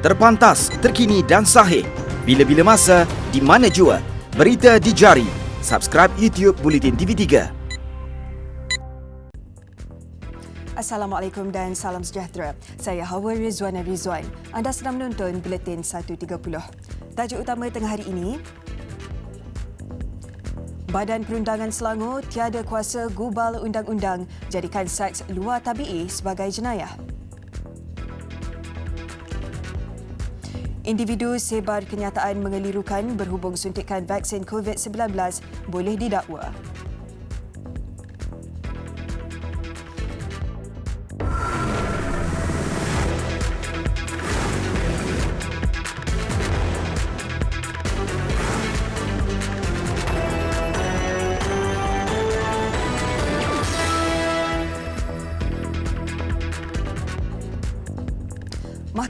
Terpantas, terkini dan sahih. Bila-bila masa, di mana jua. Berita di jari. Subscribe YouTube Bulletin TV3. Assalamualaikum dan salam sejahtera. Saya Hawa Rizwana Rizwan. Anda sedang menonton Buletin 1.30. Tajuk utama tengah hari ini, Badan Perundangan Selangor tiada kuasa gubal undang-undang jadikan seks luar tabi'i sebagai jenayah. Individu sebar kenyataan mengelirukan berhubung suntikan vaksin COVID-19 boleh didakwa.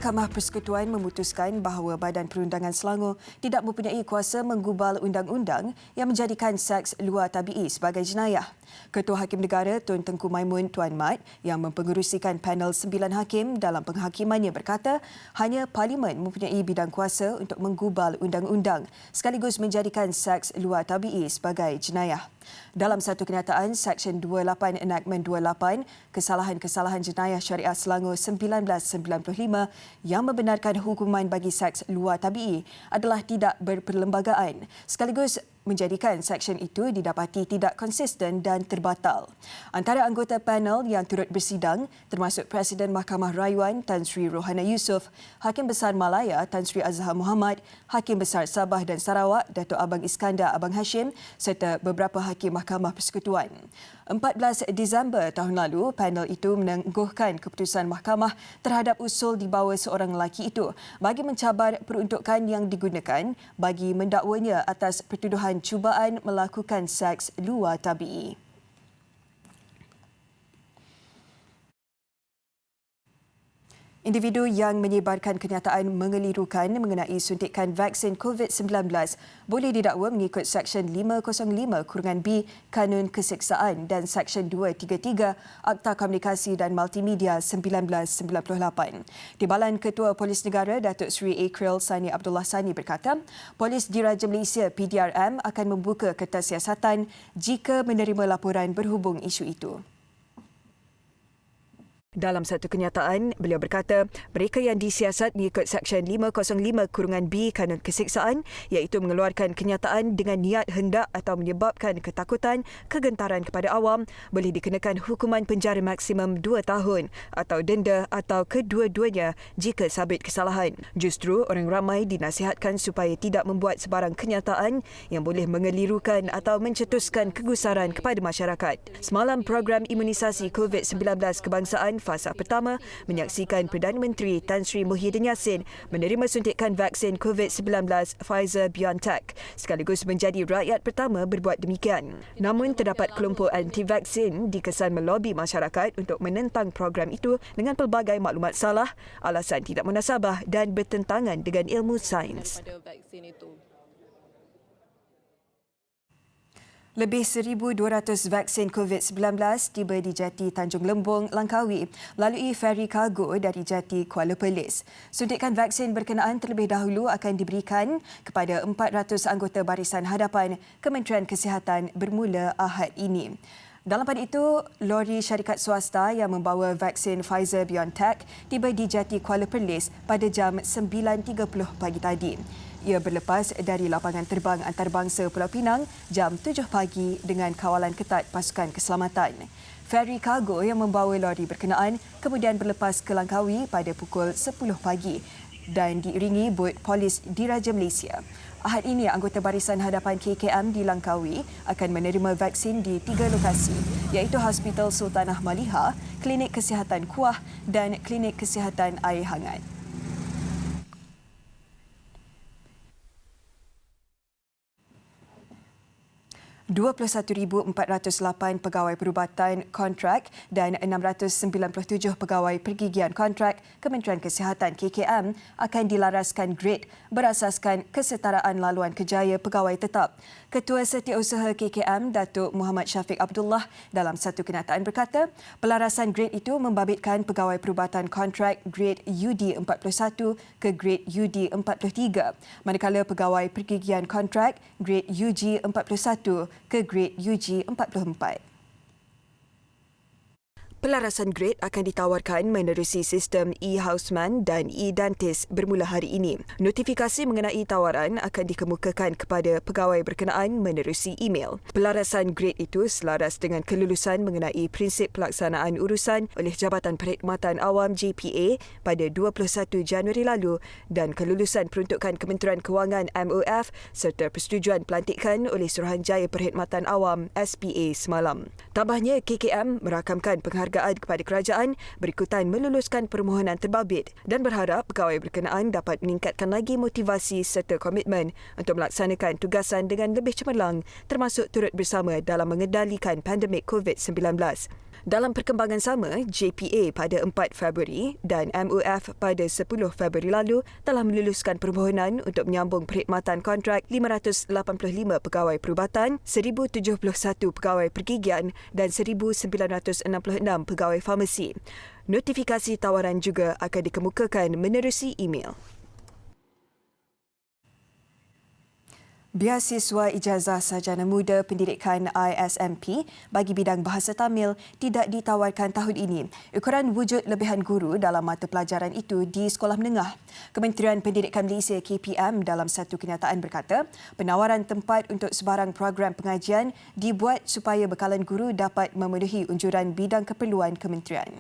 Mahkamah Persekutuan memutuskan bahawa Badan Perundangan Selangor tidak mempunyai kuasa menggubal undang-undang yang menjadikan seks luar tabi'i sebagai jenayah. Ketua Hakim Negara Tun Tengku Maimun Tuan Mat yang mempengerusikan panel 9 hakim dalam penghakimannya berkata hanya Parlimen mempunyai bidang kuasa untuk menggubal undang-undang sekaligus menjadikan seks luar tabi'i sebagai jenayah. Dalam satu kenyataan, Seksyen 28 Enactment 28 Kesalahan-Kesalahan Jenayah Syariah Selangor 1995 yang membenarkan hukuman bagi seks luar tabi'i adalah tidak berperlembagaan sekaligus menjadikan seksyen itu didapati tidak konsisten dan terbatal. Antara anggota panel yang turut bersidang termasuk Presiden Mahkamah Rayuan Tan Sri Rohana Yusof, Hakim Besar Malaya Tan Sri Azhar Muhammad, Hakim Besar Sabah dan Sarawak Datuk Abang Iskandar Abang Hashim serta beberapa Hakim Mahkamah Persekutuan. 14 Disember tahun lalu, panel itu menangguhkan keputusan mahkamah terhadap usul dibawa seorang lelaki itu bagi mencabar peruntukan yang digunakan bagi mendakwanya atas pertuduhan cubaan melakukan seks luar tabi'i. Individu yang menyebarkan kenyataan mengelirukan mengenai suntikan vaksin COVID-19 boleh didakwa mengikut Seksyen 505-B Kanun Keseksaan dan Seksyen 233 Akta Komunikasi dan Multimedia 1998. Timbalan Ketua Polis Negara Datuk Seri Akril Sani Abdullah Sani berkata, Polis Diraja Malaysia PDRM akan membuka kertas siasatan jika menerima laporan berhubung isu itu. Dalam satu kenyataan, beliau berkata, mereka yang disiasat mengikut Seksyen 505-B Kanun Keseksaan iaitu mengeluarkan kenyataan dengan niat hendak atau menyebabkan ketakutan, kegentaran kepada awam boleh dikenakan hukuman penjara maksimum 2 tahun atau denda atau kedua-duanya jika sabit kesalahan. Justru, orang ramai dinasihatkan supaya tidak membuat sebarang kenyataan yang boleh mengelirukan atau mencetuskan kegusaran kepada masyarakat. Semalam, program imunisasi COVID-19 kebangsaan fasa pertama menyaksikan Perdana Menteri Tan Sri Muhyiddin Yassin menerima suntikan vaksin COVID-19 Pfizer-BioNTech sekaligus menjadi rakyat pertama berbuat demikian. Namun terdapat kelompok anti-vaksin dikesan melobi masyarakat untuk menentang program itu dengan pelbagai maklumat salah, alasan tidak munasabah dan bertentangan dengan ilmu sains. Lebih 1,200 vaksin COVID-19 tiba di Jati Tanjung Lembong, Langkawi melalui feri kargo dari Jati Kuala Perlis. Suntikan vaksin berkenaan terlebih dahulu akan diberikan kepada 400 anggota Barisan Hadapan Kementerian Kesihatan bermula Ahad ini. Dalam pada itu, lori syarikat swasta yang membawa vaksin Pfizer-BioNTech tiba di Jati Kuala Perlis pada jam 9.30 pagi tadi. Ia berlepas dari lapangan terbang antarabangsa Pulau Pinang jam 7 pagi dengan kawalan ketat pasukan keselamatan. Feri kargo yang membawa lori berkenaan kemudian berlepas ke Langkawi pada pukul 10 pagi dan diiringi bot polis Diraja Malaysia. Ahad ini, anggota Barisan Hadapan KKM di Langkawi akan menerima vaksin di 3 lokasi iaitu Hospital Sultanah Maliha, Klinik Kesihatan Kuah dan Klinik Kesihatan Air Hangat. 21,408 pegawai perubatan kontrak dan 697 pegawai pergigian kontrak Kementerian Kesihatan KKM akan dilaraskan grade berasaskan kesetaraan laluan kerjaya pegawai tetap. Ketua Setiausaha KKM Datuk Muhammad Syafiq Abdullah dalam satu kenyataan berkata, pelarasan grade itu membabitkan pegawai perubatan kontrak grade UD41 ke grade UD43, manakala pegawai pergigian kontrak grade UG41 ke grade UG44. Pelarasan grade akan ditawarkan menerusi sistem e-Houseman dan e-Dentist bermula hari ini. Notifikasi mengenai tawaran akan dikemukakan kepada pegawai berkenaan menerusi email. Pelarasan grade itu selaras dengan kelulusan mengenai prinsip pelaksanaan urusan oleh Jabatan Perkhidmatan Awam JPA pada 21 Januari lalu dan kelulusan peruntukan Kementerian Kewangan MOF serta persetujuan pelantikan oleh Suruhanjaya Perkhidmatan Awam SPA semalam. Tambahnya, KKM merakamkan penghargaan kepada kerajaan berikutan meluluskan permohonan terbabit dan berharap pegawai berkenaan dapat meningkatkan lagi motivasi serta komitmen untuk melaksanakan tugasan dengan lebih cemerlang termasuk turut bersama dalam mengendalikan pandemik COVID-19. Dalam perkembangan sama, JPA pada 4 Februari dan MOF pada 10 Februari lalu telah meluluskan permohonan untuk menyambung perkhidmatan kontrak 585 pegawai perubatan, 1,071 pegawai pergigian dan 1,966 pegawai farmasi. Notifikasi tawaran juga akan dikemukakan menerusi email. Beasiswa Ijazah Sarjana Muda Pendidikan ISMP bagi bidang Bahasa Tamil tidak ditawarkan tahun ini. Ukuran wujud lebihan guru dalam mata pelajaran itu di sekolah menengah. Kementerian Pendidikan Malaysia KPM dalam satu kenyataan berkata, penawaran tempat untuk sebarang program pengajian dibuat supaya bekalan guru dapat memenuhi unjuran bidang keperluan kementerian.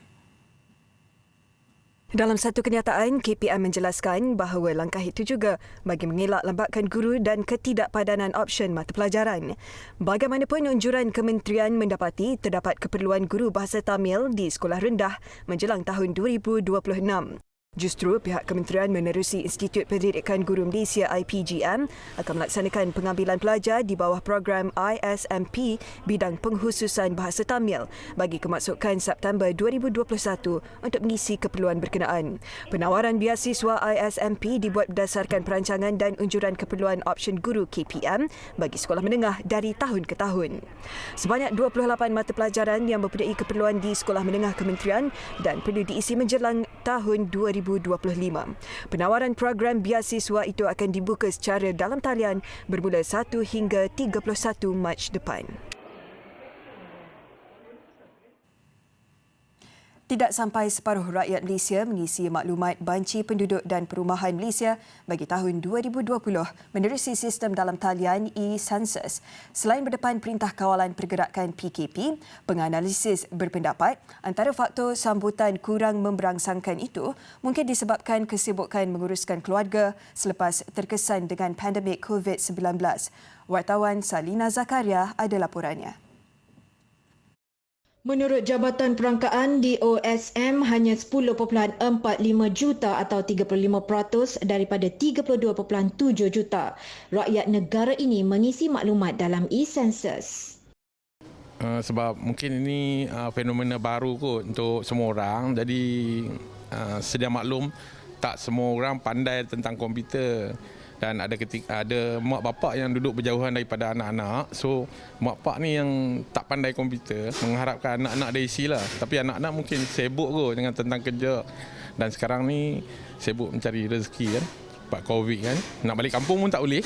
Dalam satu kenyataan, KPM menjelaskan bahawa langkah itu juga bagi mengelak lambakan guru dan ketidakpadanan option mata pelajaran. Bagaimanapun, unjuran kementerian mendapati terdapat keperluan guru bahasa Tamil di sekolah rendah menjelang tahun 2026. Justru pihak kementerian menerusi Institut Pendidikan Guru Malaysia IPGM akan melaksanakan pengambilan pelajar di bawah program ISMP bidang penghususan bahasa Tamil bagi kemasukan September 2021 untuk mengisi keperluan berkenaan. Penawaran beasiswa ISMP dibuat berdasarkan perancangan dan unjuran keperluan option guru KPM bagi sekolah menengah dari tahun ke tahun. Sebanyak 28 mata pelajaran yang mempunyai keperluan di sekolah menengah kementerian dan perlu diisi menjelang tahun 2025. Penawaran program beasiswa itu akan dibuka secara dalam talian bermula 1 hingga 31 Mac depan. Tidak sampai separuh rakyat Malaysia mengisi maklumat banci penduduk dan perumahan Malaysia bagi tahun 2020 menerusi sistem dalam talian e-Census. Selain berdepan Perintah Kawalan Pergerakan PKP, penganalisis berpendapat antara faktor sambutan kurang memberangsangkan itu mungkin disebabkan kesibukan menguruskan keluarga selepas terkesan dengan pandemik COVID-19. Wartawan Salina Zakaria ada laporannya. Menurut Jabatan Perangkaan DOSM, hanya 10.45 juta atau 35% daripada 32.7 juta rakyat negara ini mengisi maklumat dalam e-Census. Sebab mungkin ini fenomena baru kot untuk semua orang. Jadi sedia maklum tak semua orang pandai tentang komputer. Dan ada mak bapak yang duduk berjauhan daripada anak-anak. So, mak bapak ni yang tak pandai komputer, mengharapkan anak-anak dia isilah. Tapi anak-anak mungkin sibuk kot dengan tentang kerja. Dan sekarang ni sibuk mencari rezeki kan. Sebab COVID kan. Nak balik kampung pun tak boleh.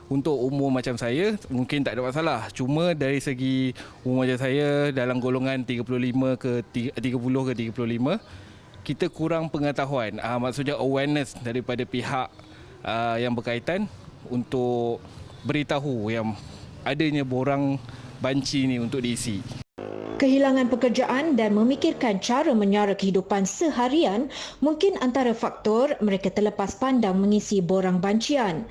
Untuk umur macam saya, mungkin tak ada masalah. Cuma dari segi umur macam saya, dalam golongan 30 ke 35, kita kurang pengetahuan. Maksudnya awareness daripada pihak yang berkaitan untuk beritahu yang adanya borang banci ni untuk diisi. Kehilangan pekerjaan dan memikirkan cara menyara kehidupan seharian mungkin antara faktor mereka terlepas pandang mengisi borang bancian.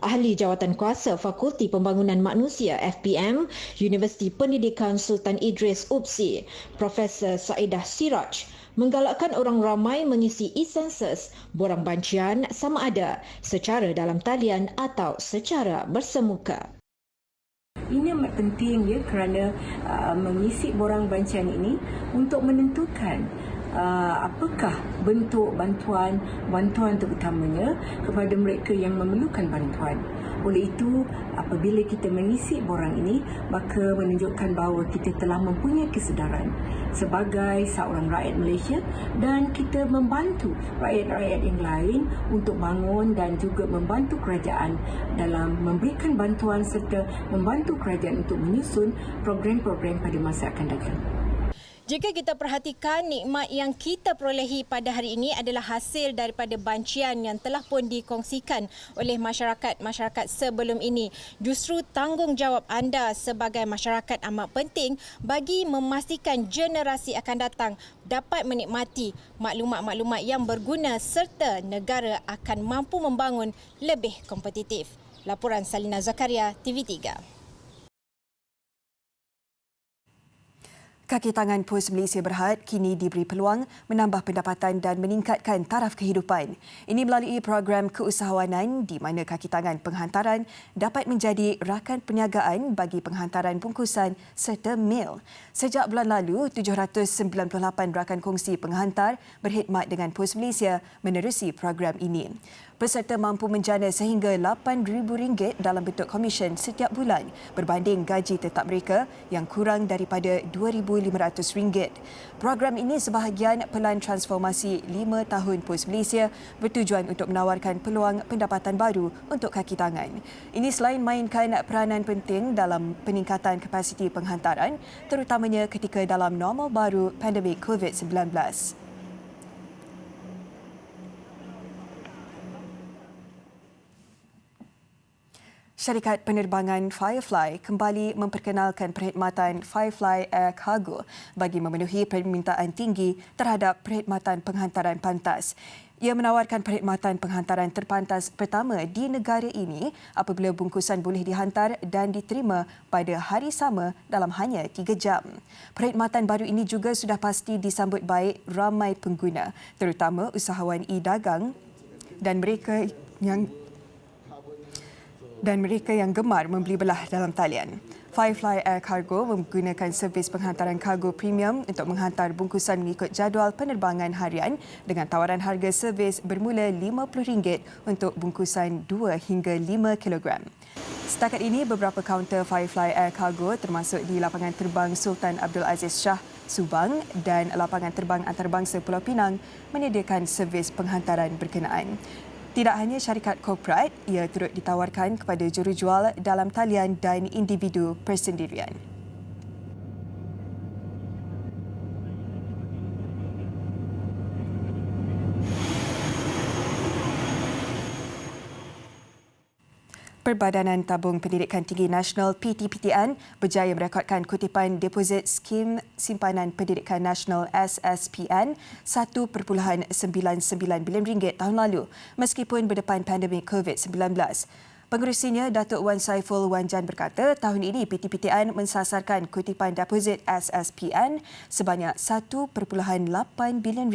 Ahli Jawatankuasa Fakulti Pembangunan Manusia FPM, Universiti Pendidikan Sultan Idris UPSI, Profesor Saeedah Siraj, menggalakkan orang ramai mengisi e-Census borang bancian sama ada secara dalam talian atau secara bersemuka. Ini amat penting ya kerana mengisi borang bancian ini untuk menentukan apakah bentuk bantuan terutamanya kepada mereka yang memerlukan bantuan. Oleh itu, apabila kita mengisi borang ini, maka menunjukkan bahawa kita telah mempunyai kesedaran sebagai seorang rakyat Malaysia dan kita membantu rakyat-rakyat yang lain untuk bangun dan juga membantu kerajaan dalam memberikan bantuan serta membantu kerajaan untuk menyusun program-program pada masa akan datang. Jika kita perhatikan, nikmat yang kita perolehi pada hari ini adalah hasil daripada bancian yang telah pun dikongsikan oleh masyarakat sebelum ini. Justru tanggungjawab anda sebagai masyarakat amat penting bagi memastikan generasi akan datang dapat menikmati maklumat-maklumat yang berguna serta negara akan mampu membangun lebih kompetitif. Laporan Salina Zakaria, TV3. Kaki tangan Pos Malaysia Berhad kini diberi peluang menambah pendapatan dan meningkatkan taraf kehidupan. Ini melalui program keusahawanan di mana kaki tangan penghantaran dapat menjadi rakan perniagaan bagi penghantaran bungkusan serta mil. Sejak bulan lalu, 798 rakan kongsi penghantar berkhidmat dengan Pos Malaysia menerusi program ini. Peserta mampu menjana sehingga RM8,000 dalam bentuk komisen setiap bulan berbanding gaji tetap mereka yang kurang daripada RM2,500. Program ini sebahagian pelan transformasi 5 tahun Pos Malaysia bertujuan untuk menawarkan peluang pendapatan baru untuk kaki tangan. Ini selain mainkan peranan penting dalam peningkatan kapasiti penghantaran, terutamanya ketika dalam normal baru pandemik COVID-19. Syarikat penerbangan Firefly kembali memperkenalkan perkhidmatan Firefly Air Cargo bagi memenuhi permintaan tinggi terhadap perkhidmatan penghantaran pantas. Ia menawarkan perkhidmatan penghantaran terpantas pertama di negara ini apabila bungkusan boleh dihantar dan diterima pada hari sama dalam hanya 3 jam. Perkhidmatan baru ini juga sudah pasti disambut baik ramai pengguna, terutama usahawan e-dagang dan mereka yang gemar membeli belah dalam talian. Firefly Air Cargo menggunakan servis penghantaran kargo premium untuk menghantar bungkusan mengikut jadual penerbangan harian dengan tawaran harga servis bermula RM50 untuk bungkusan 2 hingga 5 kilogram. Setakat ini, beberapa kaunter Firefly Air Cargo termasuk di lapangan terbang Sultan Abdul Aziz Shah, Subang dan lapangan terbang antarabangsa Pulau Pinang menyediakan servis penghantaran berkenaan. Tidak hanya syarikat korporat, ia turut ditawarkan kepada jurujual dalam talian dan individu persendirian. Perbadanan Tabung Pendidikan Tinggi Nasional PTPTN berjaya merekodkan kutipan deposit Skim Simpanan Pendidikan Nasional SSPN RM1.99 bilion tahun lalu meskipun berdepan pandemik COVID-19. Pengerusinya, Datuk Wan Saiful Wanjan berkata tahun ini PTPTN mensasarkan kutipan deposit SSPN sebanyak RM1.8 bilion.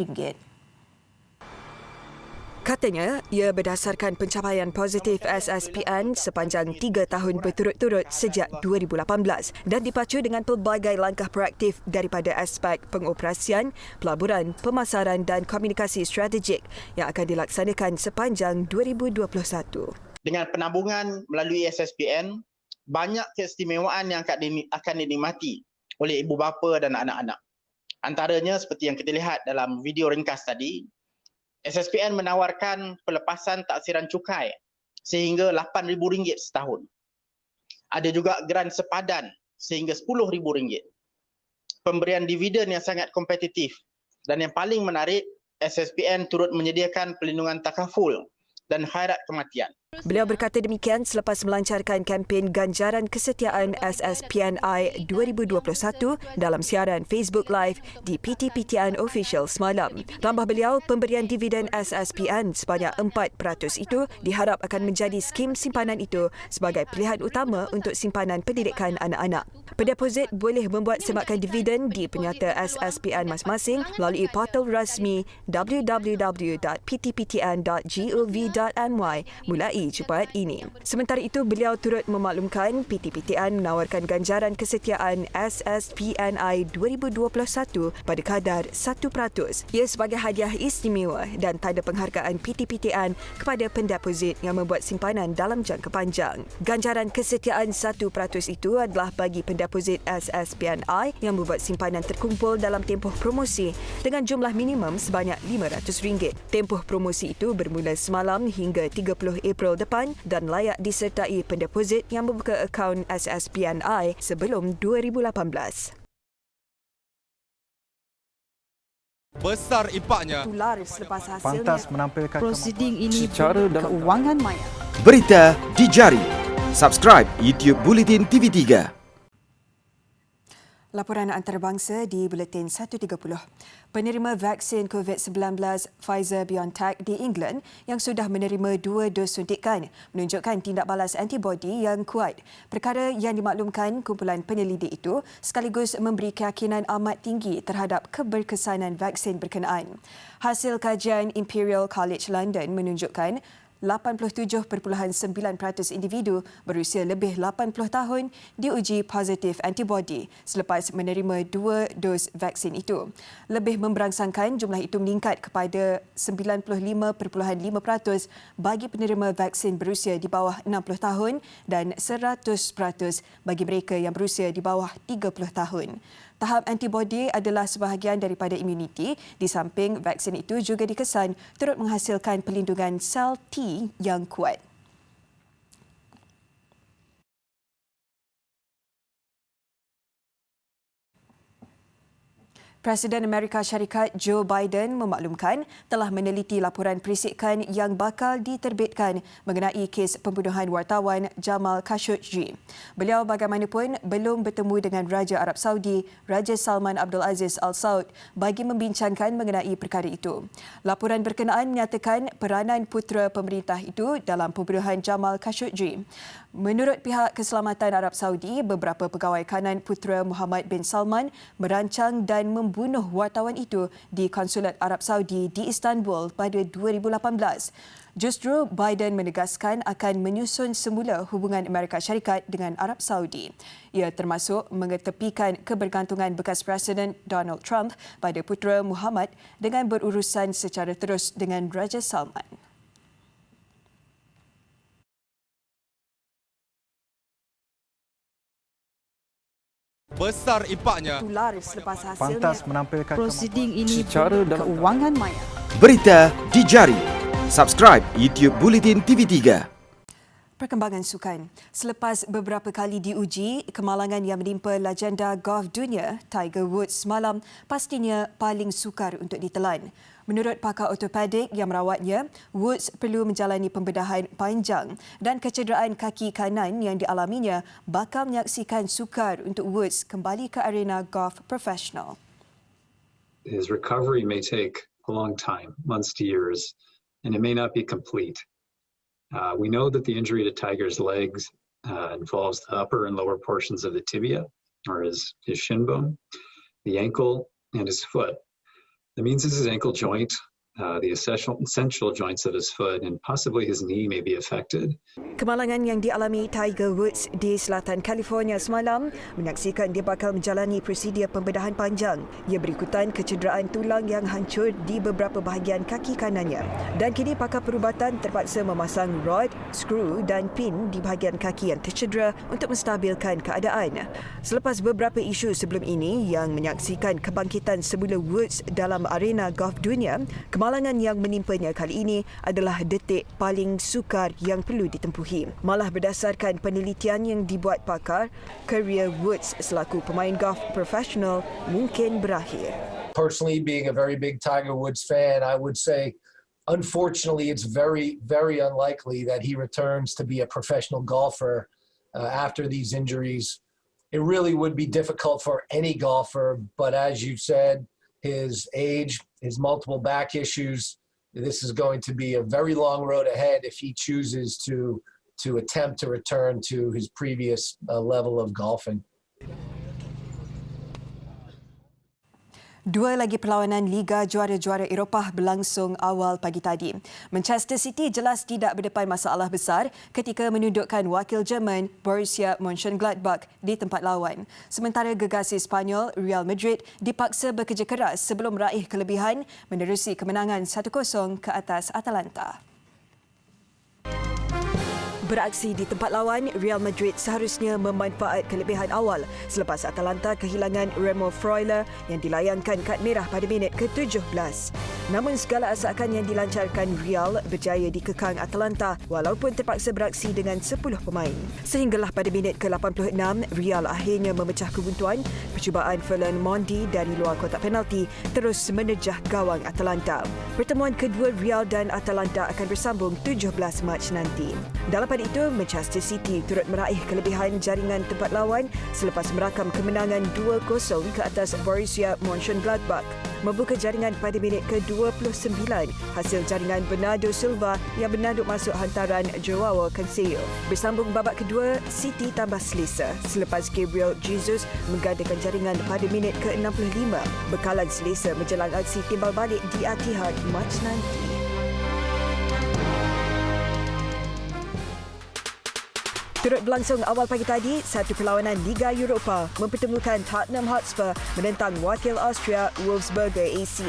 Katanya, ia berdasarkan pencapaian positif SSPN sepanjang 3 tahun berturut-turut sejak 2018 dan dipacu dengan pelbagai langkah proaktif daripada aspek pengoperasian, pelaburan, pemasaran dan komunikasi strategik yang akan dilaksanakan sepanjang 2021. Dengan penambungan melalui SSPN, banyak keistimewaan yang akan dinikmati oleh ibu bapa dan anak-anak. Antaranya seperti yang kita lihat dalam video ringkas tadi, SSPN menawarkan pelepasan taksiran cukai sehingga RM8,000 setahun. Ada juga geran sepadan sehingga RM10,000. Pemberian dividen yang sangat kompetitif dan yang paling menarik, SSPN turut menyediakan perlindungan takaful dan khairat kematian. Beliau berkata demikian selepas melancarkan kempen ganjaran kesetiaan SSPNI 2021 dalam siaran Facebook Live di PTPTN Official semalam. Tambah beliau, pemberian dividen SSPN sebanyak 4% itu diharap akan menjadi skim simpanan itu sebagai pilihan utama untuk simpanan pendidikan anak-anak. Pendeposit boleh membuat semakan dividen di penyata SSPN masing-masing melalui portal rasmi www.ptptn.gov.my mulai CTI cepat ini. Sementara itu, beliau turut memaklumkan PTPTN menawarkan ganjaran kesetiaan SSPNI 2021 pada kadar 1%. Ia sebagai hadiah istimewa dan tanda penghargaan PTPTN kepada pendeposit yang membuat simpanan dalam jangka panjang. Ganjaran kesetiaan 1% itu adalah bagi pendeposit SSPNI yang membuat simpanan terkumpul dalam tempoh promosi dengan jumlah minimum sebanyak RM500. Tempoh promosi itu bermula semalam hingga 30 April depan dan layak disertai pendeposit yang membuka akaun SSPNI sebelum 2018. Besar impaknya. Tular selepas hasilnya. Pantas menampilkan prosiding ini secara dalam keuangan maya. Berita di jari. Subscribe YouTube Bulletin TV3. Laporan antarabangsa di Buletin 1.30. Penerima vaksin COVID-19 Pfizer-BioNTech di England yang sudah menerima 2 dos suntikan menunjukkan tindak balas antibodi yang kuat. Perkara yang dimaklumkan kumpulan penyelidik itu sekaligus memberi keyakinan amat tinggi terhadap keberkesanan vaksin berkenaan. Hasil kajian Imperial College London menunjukkan 87.9% individu berusia lebih 80 tahun diuji positif antibodi selepas menerima 2 dos vaksin itu. Lebih memberangsangkan jumlah itu meningkat kepada 95.5% bagi penerima vaksin berusia di bawah 60 tahun dan 100% bagi mereka yang berusia di bawah 30 tahun. Tahap antibodi adalah sebahagian daripada imuniti, di samping vaksin itu juga dikesan turut menghasilkan pelindungan sel T yang kuat. Presiden Amerika Syarikat Joe Biden memaklumkan telah meneliti laporan perisikan yang bakal diterbitkan mengenai kes pembunuhan wartawan Jamal Khashoggi. Beliau bagaimanapun belum bertemu dengan Raja Arab Saudi, Raja Salman Abdul Aziz Al Saud bagi membincangkan mengenai perkara itu. Laporan berkenaan menyatakan peranan putera pemerintah itu dalam pembunuhan Jamal Khashoggi. Menurut pihak keselamatan Arab Saudi, beberapa pegawai kanan putera Muhammad bin Salman merancang dan membunuh wartawan itu di Konsulat Arab Saudi di Istanbul pada 2018. Justru Biden menegaskan akan menyusun semula hubungan Amerika Syarikat dengan Arab Saudi. Ia termasuk mengetepikan kebergantungan bekas Presiden Donald Trump pada putera Muhammad dengan berurusan secara terus dengan Raja Salman. Besar impaknya. Tular selepas hasilnya. pantas menampilkan Prosiding ini secara dalam keuangan maya. Berita di jari. Subscribe YouTube Bulletin TV3. Perkembangan sukan. Selepas beberapa kali diuji, kemalangan yang menimpa legenda golf dunia Tiger Woods semalam pastinya paling sukar untuk ditelan. Menurut pakar ortopedik yang merawatnya, Woods perlu menjalani pembedahan panjang dan kecederaan kaki kanan yang dialaminya bakal menyaksikan sukar untuk Woods kembali ke arena golf profesional. His recovery may take a long time, months to years, and it may not be complete. We know that the injury to Tiger's legs involves the upper and lower portions of the tibia, or his shin bone, the ankle, and his foot. That means it's his ankle joint, the essential joints of his foot, and possibly his knee may be affected. Kemalangan yang dialami Tiger Woods di selatan California semalam menyaksikan dia bakal menjalani prosedur pembedahan panjang. Ia berikutan kecederaan tulang yang hancur di beberapa bahagian kaki kanannya. Dan kini pakar perubatan terpaksa memasang rod, skru dan pin di bahagian kaki yang tercedera untuk menstabilkan keadaan. Selepas beberapa isu sebelum ini yang menyaksikan kebangkitan semula Woods dalam arena golf dunia, kemalangan yang menimpanya kali ini adalah detik paling sukar yang perlu ditempuhi. Malah berdasarkan penelitian yang dibuat pakar, karier Woods selaku pemain golf profesional mungkin berakhir. Personally, being a very big Tiger Woods fan, I would say, unfortunately, it's very, very unlikely that he returns to be a professional golfer after these injuries. It really would be difficult for any golfer, but as you said, his age, his multiple back issues, this is going to be a very long road ahead if he chooses to attempt to return to his previous level of golfing. Dua lagi perlawanan Liga Juara-Juara Eropah berlangsung awal pagi tadi. Manchester City jelas tidak berdepan masalah besar ketika menundukkan wakil Jerman Borussia Mönchengladbach di tempat lawan. Sementara gegasi Sepanyol Real Madrid dipaksa bekerja keras sebelum meraih kelebihan menerusi kemenangan 1-0 ke atas Atalanta. Beraksi di tempat lawan, Real Madrid seharusnya memanfaat kelebihan awal selepas Atalanta kehilangan Remo Freuler yang dilayangkan kad merah pada minit ke-17. Namun segala asakan yang dilancarkan Real berjaya dikekang Atalanta walaupun terpaksa beraksi dengan 10 pemain. Sehinggalah pada minit ke-86, Real akhirnya memecah kebuntuan. Percubaan Ferland Mendy dari luar kotak penalti terus menerjah gawang Atalanta. Pertemuan kedua Real dan Atalanta akan bersambung 17 Mac nanti. Dalam pada itu, Manchester City turut meraih kelebihan jaringan tempat lawan selepas merakam kemenangan 2-0 ke atas Borussia Mönchengladbach. Membuka jaringan pada minit ke-29 hasil jaringan Bernardo Silva yang bernaduk masuk hantaran Joao Cancelo. Bersambung babak kedua, City tambah selesa selepas Gabriel Jesus menggandakan jaringan pada minit ke-65. Bekalan selesa menjelang aksi timbal balik di Etihad Mac nanti. Turut berlangsung awal pagi tadi, satu perlawanan Liga Eropah mempertemukan Tottenham Hotspur menentang wakil Austria Wolfsberger AC.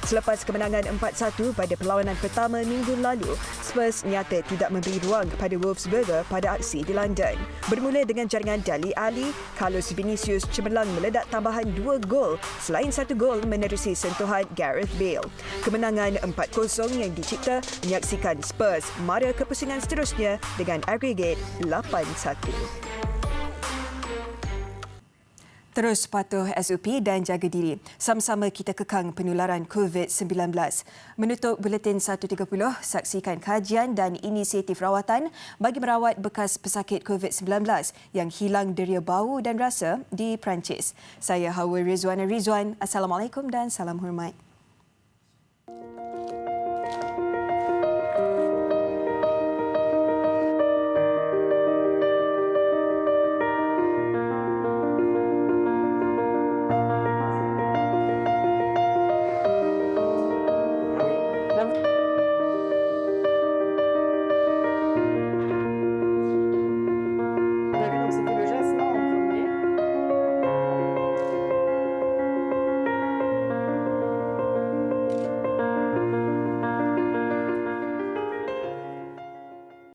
Selepas kemenangan 4-1 pada perlawanan pertama minggu lalu, Spurs nyata tidak memberi ruang kepada Wolfsberger pada aksi di London. Bermula dengan jaringan Dele Alli, Carlos Vinicius cemerlang meledak tambahan 2 gol selain 1 gol menerusi sentuhan Gareth Bale. Kemenangan 4-0 yang dicipta menyaksikan Spurs mara ke pusingan seterusnya dengan agregat 8-1. Terus patuh SOP dan jaga diri. Sama-sama kita kekang penularan COVID-19. Menutup Buletin 1.30, saksikan kajian dan inisiatif rawatan bagi merawat bekas pesakit COVID-19 yang hilang deria bau dan rasa di Perancis. Saya Hawa Rizwana Rizwan. Assalamualaikum dan salam hormat.